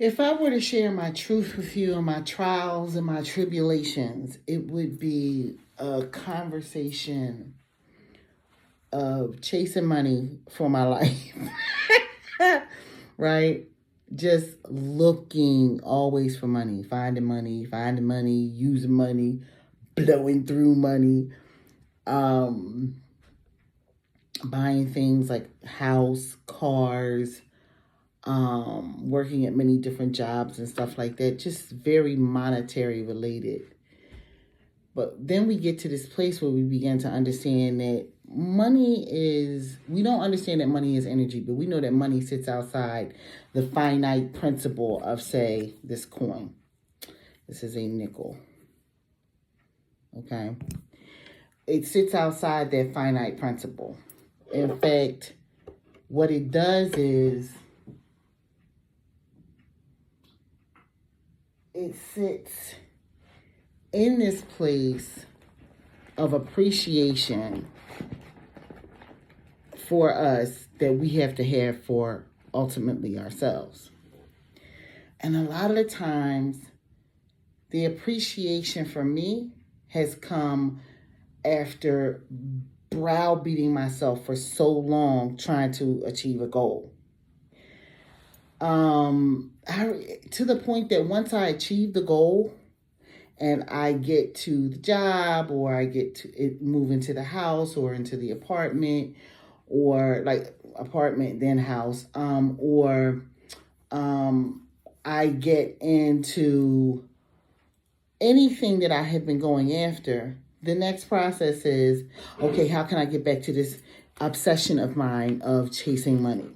If I were to share my truth with you and my trials and my tribulations, it would be a conversation of chasing money for my life, right? Just looking always for money, finding money, using money, blowing through money, buying things like house, cars, working at many different jobs and stuff like that, just very monetary related. But then we get to this place where we begin to understand that we don't understand that money is energy, but we know that money sits outside the finite principle of, say, this coin. This is a nickel. Okay? It sits outside that finite principle. In fact, what it does is it sits in this place of appreciation for us that we have to have for ultimately ourselves. And a lot of the times, the appreciation for me has come after browbeating myself for so long trying to achieve a goal. To the point that once I achieve the goal and I get to the job, or I get to move into the house or into the apartment, or like apartment then house, or I get into anything that I have been going after, the next process is, okay, how can I get back to this obsession of mine of chasing money?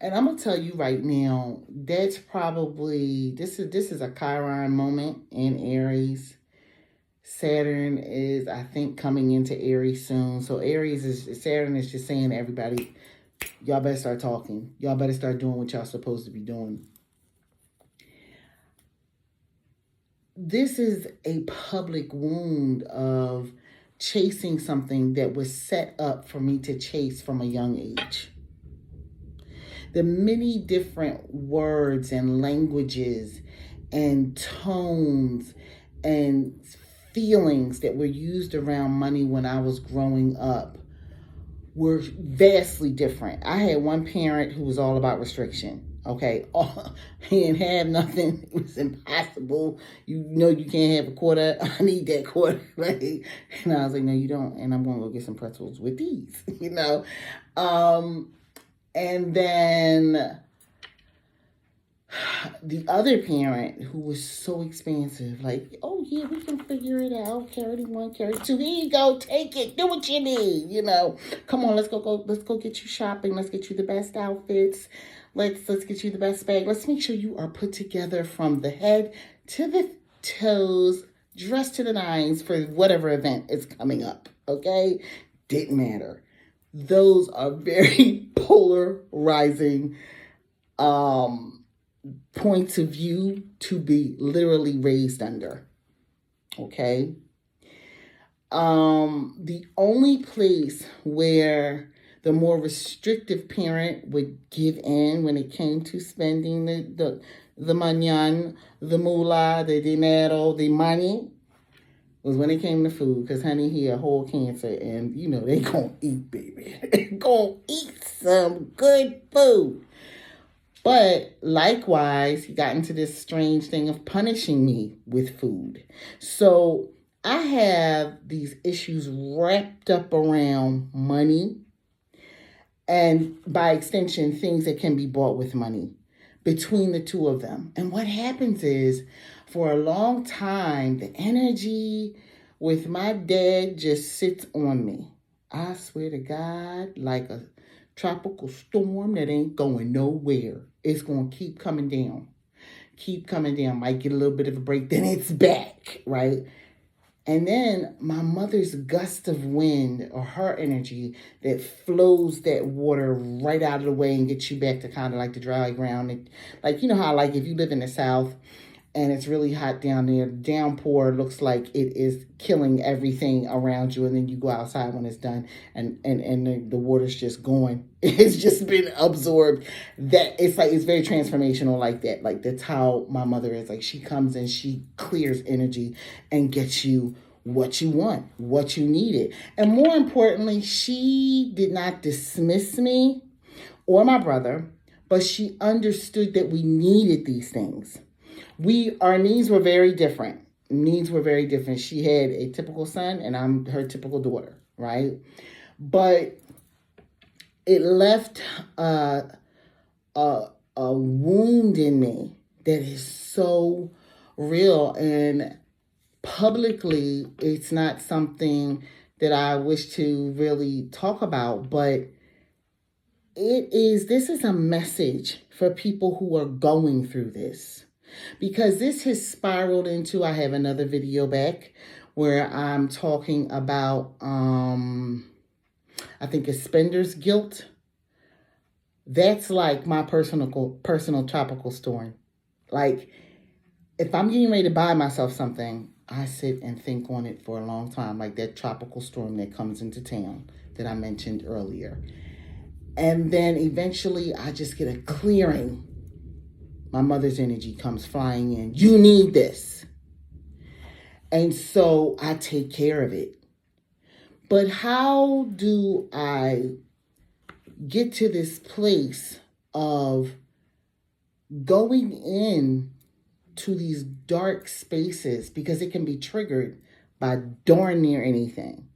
And I'm going to tell you right now, that's probably, this is a Chiron moment in Aries. Saturn is, I think, coming into Aries soon. So Saturn is just saying to everybody, y'all better start talking. Y'all better start doing what y'all supposed to be doing. This is a public wound of chasing something that was set up for me to chase from a young age. The many different words and languages and tones and feelings that were used around money when I was growing up were vastly different. I had one parent who was all about restriction. Okay, he didn't have nothing. It was impossible. You know you can't have a quarter. I need that quarter, right? And I was like, no, you don't. And I'm going to go get some pretzels with these, And then the other parent who was so expansive, like, oh yeah, we can figure it out. Carry one, carry two. Here you go, take it, do what you need. Come on, let's go get you shopping. Let's get you the best outfits. Let's get you the best bag. Let's make sure you are put together from the head to the toes, dressed to the nines for whatever event is coming up. Okay, didn't matter. Those are very polarizing points of view to be literally raised under. Okay. The only place where the more restrictive parent would give in when it came to spending the manyan, the moolah, the dinero, the money, was when it came to food. Because, honey, he a whole cancer, and, they gonna eat, baby. They gonna eat some good food. But likewise, he got into this strange thing of punishing me with food. So I have these issues wrapped up around money, and by extension, things that can be bought with money between the two of them. And what happens is, for a long time, the energy with my dad just sits on me. I swear to God, like a tropical storm that ain't going nowhere. It's going to keep coming down. Might get a little bit of a break, then it's back, right? And then my mother's gust of wind, or her energy that flows that water right out of the way and gets you back to kind of like the dry ground. Like, how, like, if you live in the South and it's really hot down there. Downpour looks like it is killing everything around you, and then you go outside when it's done, and the water's just going. It's just been absorbed. That it's like, it's very transformational like that. Like, that's how my mother is. Like, she comes and she clears energy and gets you what you want, what you needed. And more importantly, she did not dismiss me or my brother, but she understood that we needed these things. Our needs were very different. She had a typical son and I'm her typical daughter, right? But it left a wound in me that is so real, and publicly it's not something that I wish to really talk about, but this is a message for people who are going through this. Because this has spiraled into, I have another video back where I'm talking about, I think it's spender's guilt. That's like my personal tropical storm. Like, if I'm getting ready to buy myself something, I sit and think on it for a long time, like that tropical storm that comes into town that I mentioned earlier. And then eventually I just get a clearing. My mother's energy comes flying in. You need this. And so I take care of it. But how do I get to this place of going in to these dark spaces? Because it can be triggered by darn near anything.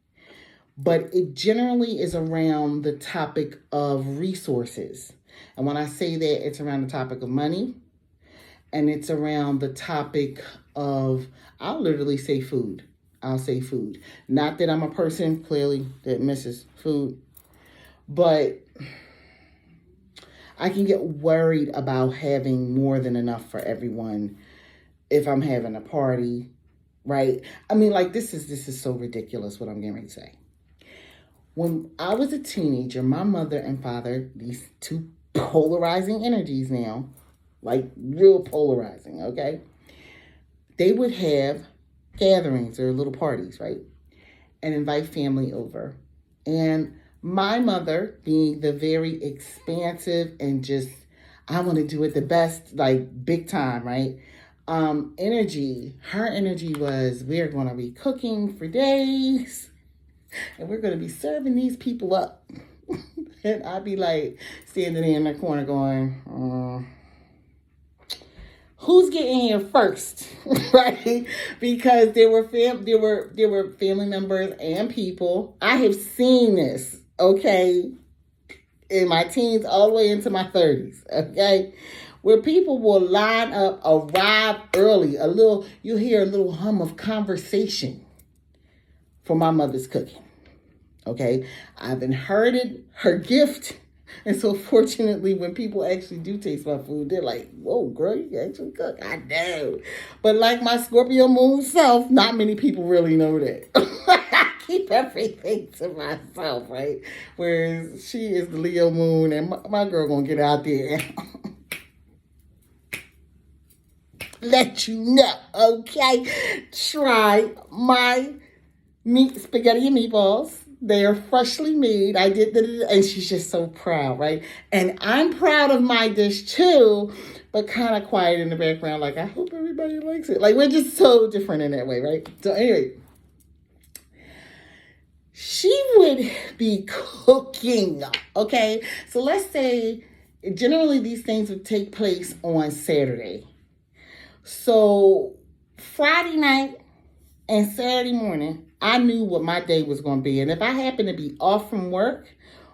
But it generally is around the topic of resources. And when I say that, it's around the topic of money. And it's around the topic of, I'll literally say food. I'll say food. Not that I'm a person, clearly, that misses food. But I can get worried about having more than enough for everyone if I'm having a party, right? I mean, like, this is so ridiculous what I'm getting ready to say. When I was a teenager, my mother and father, these two polarizing energies now, like real polarizing, okay? They would have gatherings or little parties, right? And invite family over. And my mother, being the very expansive and just, I want to do it the best, like big time, right? Her energy was, we're going to be cooking for days and we're going to be serving these people up. And I'd be like standing there in the corner going, who's getting here first, right? Because there were family members and people. I have seen this, okay, in my teens all the way into my 30s, okay, where people will line up, arrive early. You hear a little hum of conversation for my mother's cooking, okay? I've inherited her gift. And so fortunately, when people actually do taste my food, they're like, whoa, girl, you can actually cook. I know. But like my Scorpio moon self, not many people really know that. I keep everything to myself, right? Whereas she is the Leo moon, and my girl gonna get out there and let you know, okay? Try my spaghetti and meatballs. They are freshly made. I did and she's just so proud, right? And I'm proud of my dish too, but kind of quiet in the background, like, I hope everybody likes it. Like, we're just so different in that way, right? So anyway, she would be cooking, okay? So let's say, generally these things would take place on Saturday. So Friday night and Saturday morning, I knew what my day was going to be. And if I happened to be off from work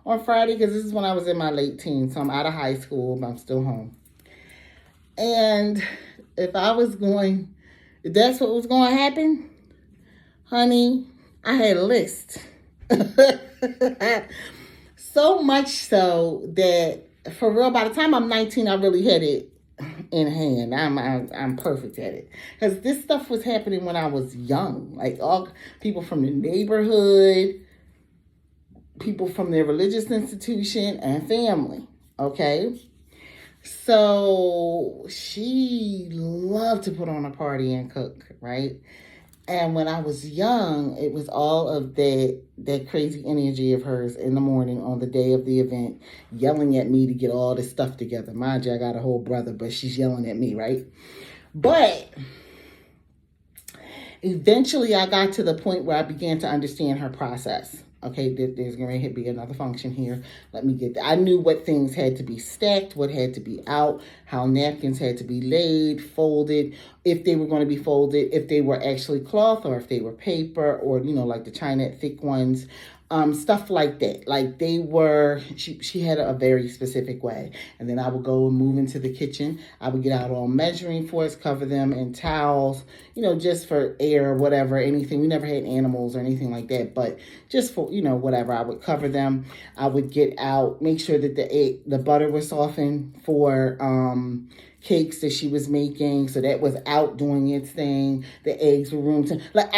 on Friday, because this is when I was in my late teens, so I'm out of high school, but I'm still home. And if that's what was going to happen, honey, I had a list. So much so that, for real, by the time I'm 19, I really had it in hand. I'm perfect at it, because this stuff was happening when I was young. Like, all people from the neighborhood, people from their religious institution, and family. Okay, So she loved to put on a party and cook, right? And when I was young, it was all of that crazy energy of hers in the morning on the day of the event, yelling at me to get all this stuff together. Mind you, I got a whole brother, but she's yelling at me, right? But eventually I got to the point where I began to understand her process. Okay, there's going to be another function here. Let me get that. I knew what things had to be stacked, what had to be out, how napkins had to be laid, folded, if they were going to be folded, if they were actually cloth or if they were paper or, like the Chinette thick ones. Stuff like that. Like they were, she had a very specific way. And then I would go and move into the kitchen. I would get out all measuring forks, cover them in towels, just for air or whatever, anything. We never had animals or anything like that, but just for, whatever, I would cover them. I would get out, make sure that the butter was softened for, cakes that she was making, so that was out doing its thing. The eggs were room temperature. Like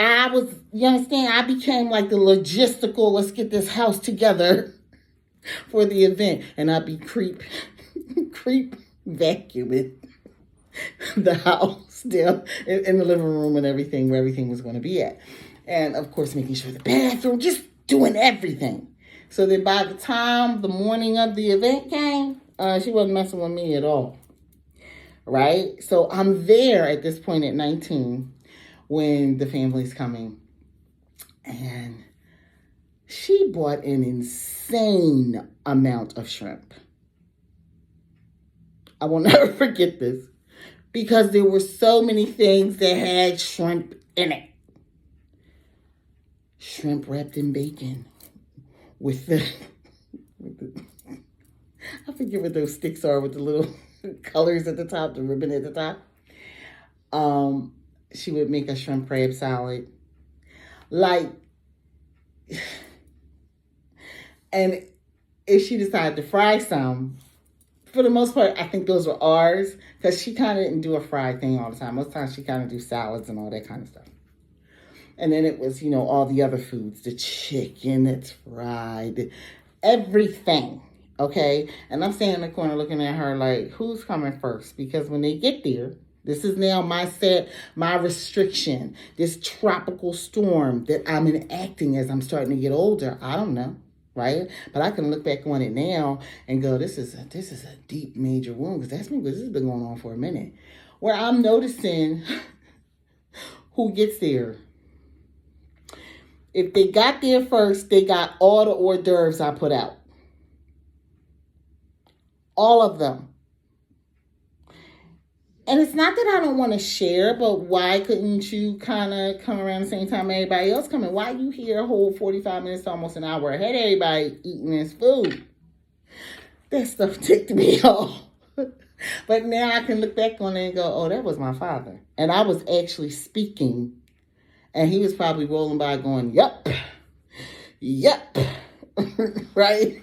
you understand? I became like the logistical, let's get this house together for the event. And I'd be creep vacuuming the house down in the living room and everything, where everything was going to be at. And of course, making sure the bathroom, just doing everything. So that by the time the morning of the event came, she wasn't messing with me at all. Right? So I'm there at this point at 19 when the family's coming. And she bought an insane amount of shrimp. I will never forget this because there were so many things that had shrimp in it. Shrimp wrapped in bacon with the I forget what those sticks are with the little colors at the top, the ribbon at the top. She would make a shrimp crab salad. And if she decided to fry some, for the most part, I think those were ours, because she kind of didn't do a fried thing all the time. Most times she kind of do salads and all that kind of stuff. And then it was, all the other foods, the chicken that's fried, everything. Okay, and I'm standing in the corner looking at her like, who's coming first? Because when they get there, this is now my restriction, this tropical storm that I'm enacting as I'm starting to get older. I don't know, right? But I can look back on it now and go, this is a deep major wound, because this has been going on for a minute, where I'm noticing who gets there. If they got there first, they got all the hors d'oeuvres I put out. All of them. And it's not that I don't want to share, but why couldn't you kind of come around the same time everybody else coming? Why you here a whole 45 minutes to almost an hour ahead of everybody eating this food? That stuff ticked me off. But now I can look back on it and go, oh, that was my father. And I was actually speaking. And he was probably rolling by going, yep, right?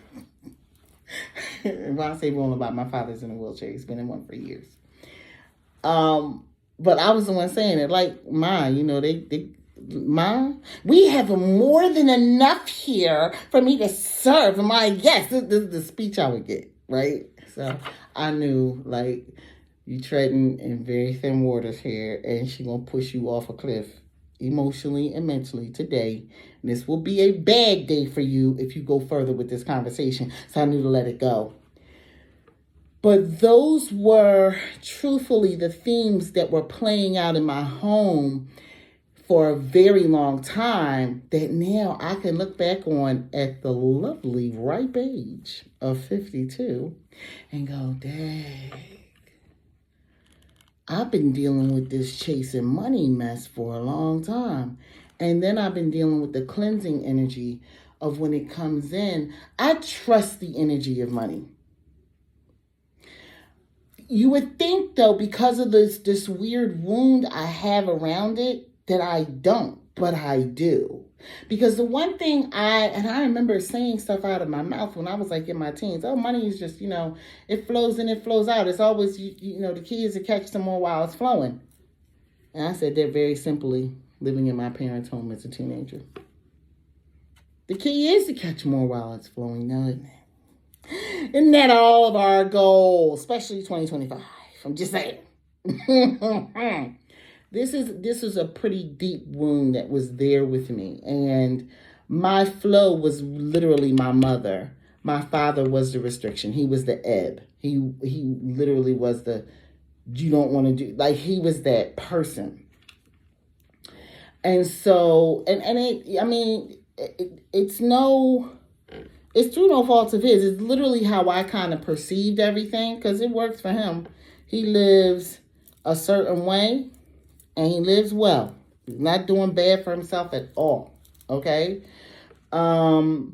When I say rolling by, my father's in a wheelchair. He's been in one for years. But I was the one saying it, like, Ma, we have more than enough here for me to serve. And yes, this is the speech I would get, right? So I knew, like, you treading in very thin waters here, and she gonna push you off a cliff emotionally and mentally today. And this will be a bad day for you if you go further with this conversation. So I knew to let it go. But those were truthfully the themes that were playing out in my home for a very long time, that now I can look back on at the lovely ripe age of 52 and go, dang, I've been dealing with this chasing money mess for a long time. And then I've been dealing with the cleansing energy of when it comes in. I trust the energy of money. You would think, though, because of this weird wound I have around it, that I don't, but I do. Because the one thing I remember saying stuff out of my mouth when I was like in my teens, oh, money is just, it flows in, it flows out. It's always, the key is to catch some more while it's flowing. And I said that very simply, living in my parents' home as a teenager. The key is to catch more while it's flowing, no, isn't it? Isn't that all of our goals, especially 2025? I'm just saying. This is a pretty deep wound that was there with me, and my flow was literally my mother. My father was the restriction. He was the ebb. He literally was the you don't want to do, like, he was that person. And so it's through no fault of his. It's literally how I kind of perceived everything, because it works for him. He lives a certain way, and he lives well. He's not doing bad for himself at all. Okay? The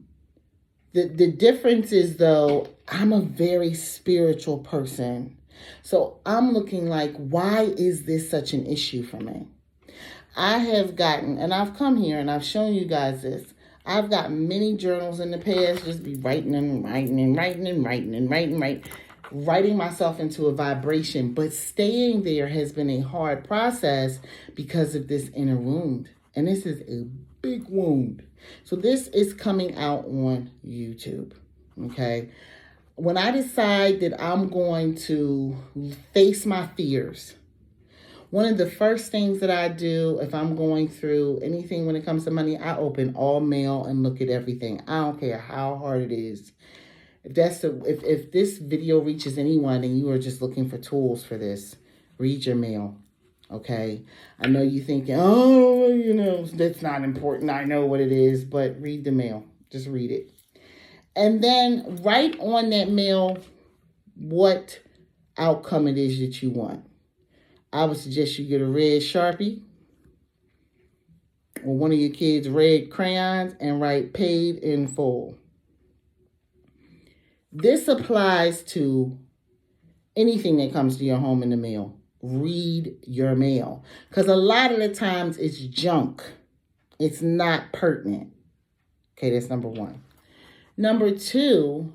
difference is, though, I'm a very spiritual person. So I'm looking like, why is this such an issue for me? I have gotten, and I've come here and I've shown you guys this. I've got many journals in the past, just be writing myself into a vibration. But staying there has been a hard process because of this inner wound. And this is a big wound. So this is coming out on YouTube. Okay. When I decide that I'm going to face my fears, one of the first things that I do if I'm going through anything when it comes to money, I open all mail and look at everything. I don't care how hard it is. If this video reaches anyone and you are just looking for tools for this, read your mail. Okay? I know you're thinking, that's not important. I know what it is, but read the mail. Just read it. And then write on that mail what outcome it is that you want. I would suggest you get a red Sharpie or one of your kids' red crayons and write paid in full. This applies to anything that comes to your home in the mail. Read your mail. Because a lot of the times it's junk. It's not pertinent. Okay, that's number one. Number two,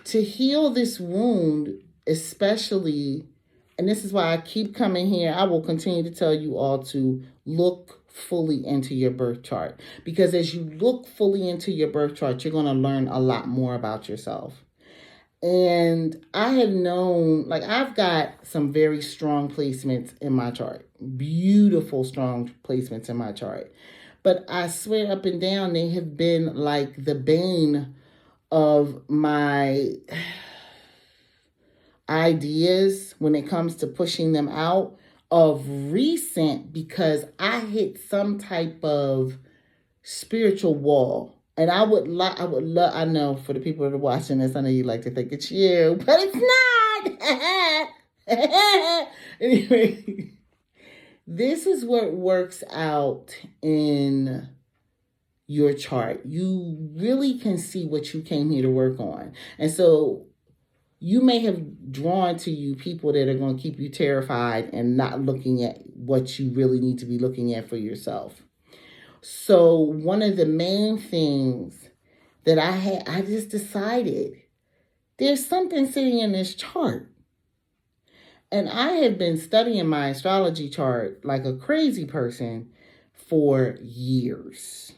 to heal this wound, especially, and this is why I keep coming here, I will continue to tell you all to look fully into your birth chart. Because as you look fully into your birth chart, you're going to learn a lot more about yourself. And I have known, like, I've got some very strong placements in my chart. Beautiful, strong placements in my chart. But I swear up and down, they have been like the bane of my ideas when it comes to pushing them out of recent, because I hit some type of spiritual wall. And I know for the people that are watching this, I know you like to think it's you, but it's not. Anyway, this is what works out in your chart. You really can see what you came here to work on. And so you may have drawn to you people that are going to keep you terrified and not looking at what you really need to be looking at for yourself. So one of the main things that I just decided, there's something sitting in this chart. And I have been studying my astrology chart like a crazy person for years.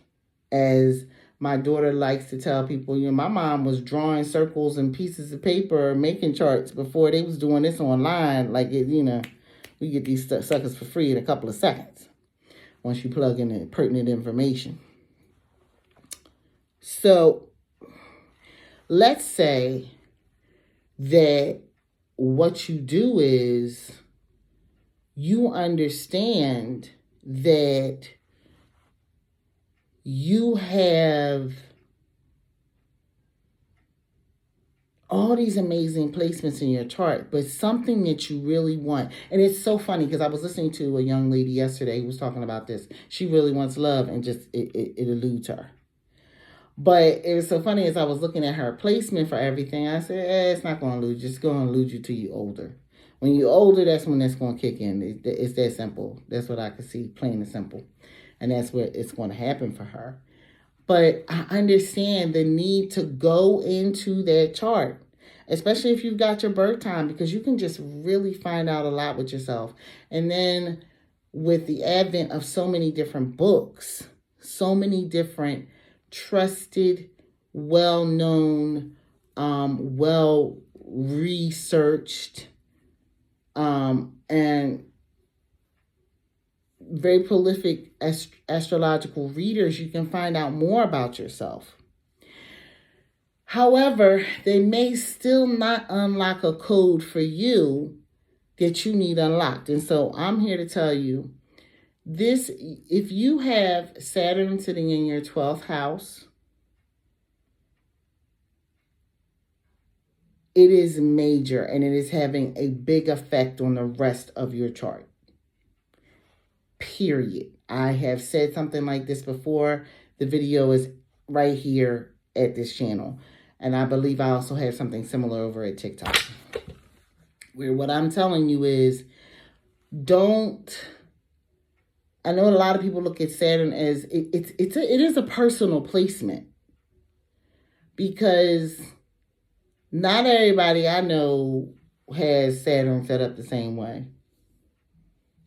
As my daughter likes to tell people, my mom was drawing circles and pieces of paper, making charts before they was doing this online. Like, we get these suckers for free in a couple of seconds once you plug in the pertinent information. So let's say that what you do is you understand that you have all these amazing placements in your chart, but something that you really want. And it's so funny because I was listening to a young lady yesterday who was talking about this. She really wants love, and just it eludes her. But it was so funny as I was looking at her placement for everything. I said, it's not going to elude you. It's going to elude you till you're older. When you're older, that's when that's going to kick in. It's that simple. That's what I could see, plain and simple. And that's what it's going to happen for her. But I understand the need to go into that chart, especially if you've got your birth time, because you can just really find out a lot with yourself. And then with the advent of so many different books, so many different trusted well-known, well-researched, and very prolific astrological readers, you can find out more about yourself. However, they may still not unlock a code for you that you need unlocked. And so I'm here to tell you this: if you have Saturn sitting in your 12th house, it is major and it is having a big effect on the rest of your chart. Period. I have said something like this before. The video is right here at this channel. And I believe I also have something similar over at TikTok, where what I'm telling you is, I know a lot of people look at Saturn as it is a personal placement, because not everybody I know has Saturn set up the same way.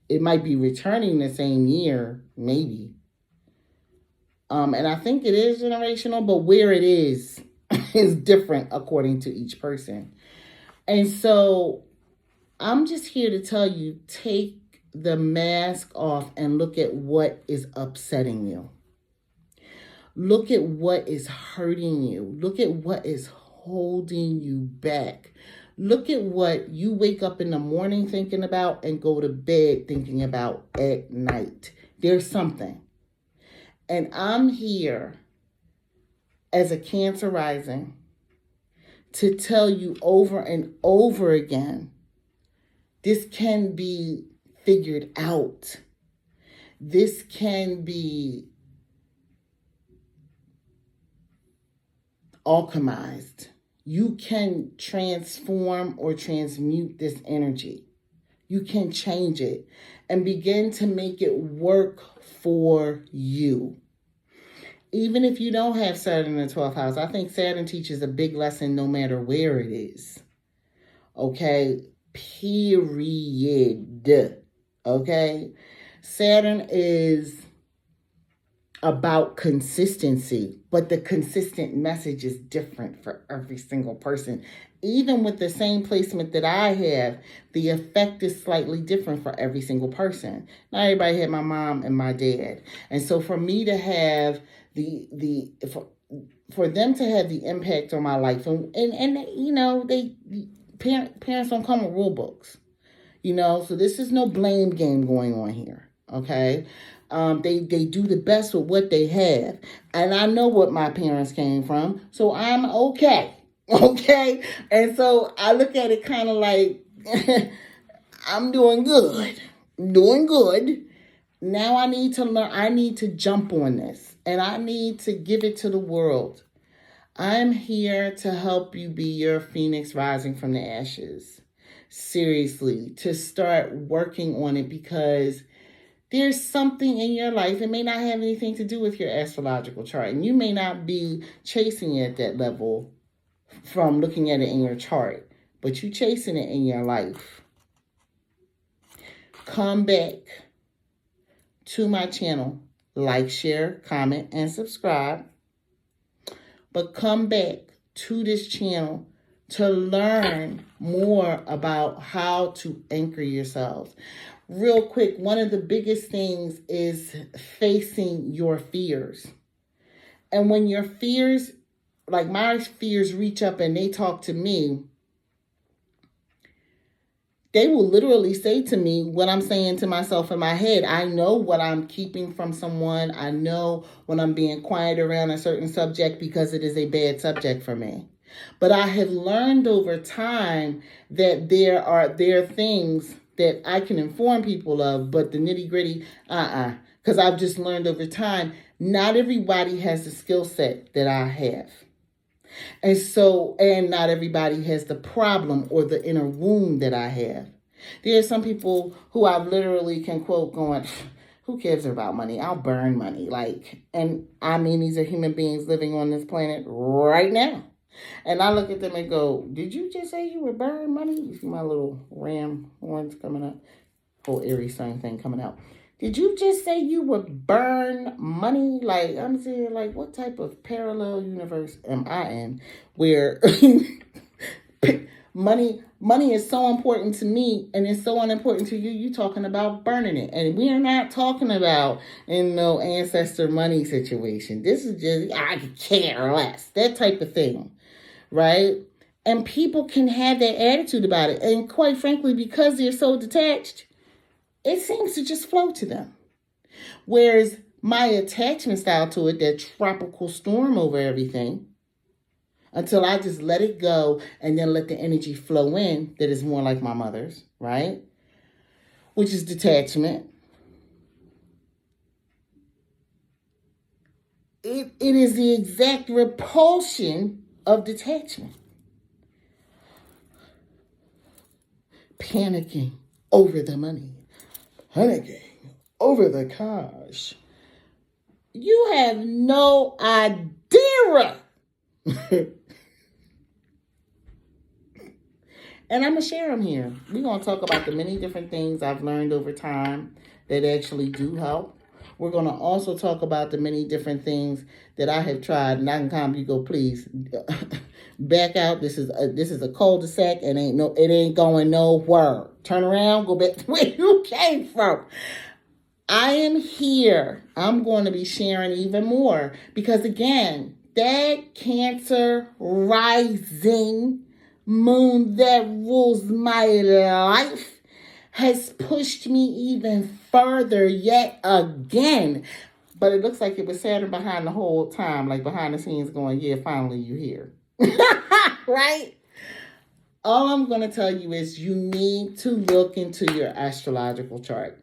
It might be returning the same year, maybe. And I think it is generational, but where it is different according to each person. And so I'm just here to tell you, take the mask off and look at what is upsetting you. Look at what is hurting you. Look at what is holding you back. Look at what you wake up in the morning thinking about and go to bed thinking about at night. There's something. And I'm here as a Cancer rising to tell you over and over again, this can be figured out. This can be alchemized. You can transform or transmute this energy. You can change it and begin to make it work for you. Even if you don't have Saturn in the 12th house, I think Saturn teaches a big lesson no matter where it is. Okay? Period. Okay? Saturn is about consistency, but the consistent message is different for every single person. Even with the same placement that I have, the effect is slightly different for every single person. Not everybody had my mom and my dad. And so for me to have for them to have the impact on my life, and you know, parents don't come with rule books, you know, so this is no blame game going on here. Okay. They do the best with what they have. And I know what my parents came from, so I'm okay. Okay? And so I look at it kind of like, I'm doing good. Doing good. Now I need to learn. I need to jump on this. And I need to give it to the world. I'm here to help you be your phoenix rising from the ashes. Seriously, to start working on it, because there's something in your life. It may not have anything to do with your astrological chart. And you may not be chasing it at that level from looking at it in your chart. But you're chasing it in your life. Come back to my channel. Like, share, comment, and subscribe. But come back to this channel to learn more about how to anchor yourselves. Real quick, one of the biggest things is facing your fears. And when your fears, like my fears, reach up and they talk to me, they will literally say to me what I'm saying to myself in my head. I know what I'm keeping from someone. I know when I'm being quiet around a certain subject because it is a bad subject for me. But I have learned over time that there are things that I can inform people of, but the nitty gritty, because I've just learned over time, not everybody has the skill set that I have. And so, and not everybody has the problem or the inner wound that I have. There are some people who I literally can quote going, who cares about money? I'll burn money. And I mean, these are human beings living on this planet right now. And I look at them and go, did you just say you would burn money? You see my little ram horns coming up? Whole Aries sign thing coming out. Did you just say you would burn money? Like, I'm saying, like, what type of parallel universe am I in where money is so important to me and it's so unimportant to you? You talking about burning it. And we are not talking about in no ancestor money situation. This is just, I could care less. That type of thing. Right? And people can have that attitude about it. And quite frankly, because they're so detached, it seems to just flow to them. Whereas my attachment style to it, that tropical storm over everything, until I just let it go and then let the energy flow in, that is more like my mother's, right? Which is detachment. It is the exact repulsion of detachment. Panicking over the money. Panicking over the cash. You have no idea. And I'm going to share them here. We're going to talk about the many different things I've learned over time that actually do help. We're going to also talk about the many different things that I have tried. And I can calm you, go, please back out. This is a cul-de-sac and it ain't going nowhere. Turn around, go back to where you came from. I am here. I'm going to be sharing even more because, again, that Cancer rising moon that rules my life has pushed me even further yet again. But it looks like it was Saturn behind the whole time, like behind the scenes going, yeah, finally you here. Right? All I'm going to tell you is you need to look into your astrological chart.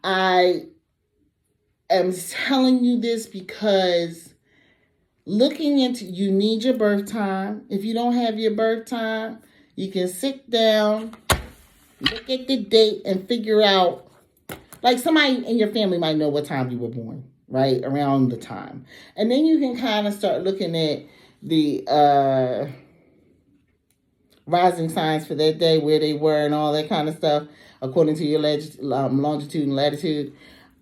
I am telling you this because you need your birth time. If you don't have your birth time, you can sit down, look at the date, and figure out, like somebody in your family might know what time you were born, right? Around the time. And then you can kind of start looking at the rising signs for that day, where they were and all that kind of stuff, according to your longitude and latitude,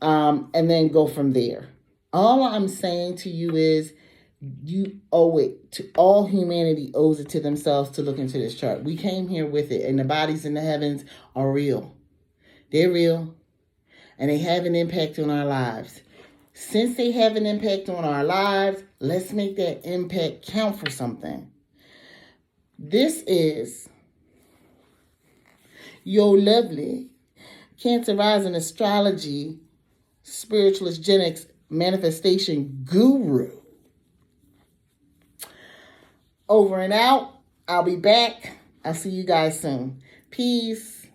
and then go from there. All I'm saying to you is you owe it to all humanity, owes it to themselves to look into this chart. We came here with it, and the bodies in the heavens are real. They're real, and they have an impact on our lives. Since they have an impact on our lives, let's make that impact count for something. This is your lovely Cancer rising astrology spiritualist GENX Manifestation Guru. Over and out. I'll be back. I'll see you guys soon. Peace.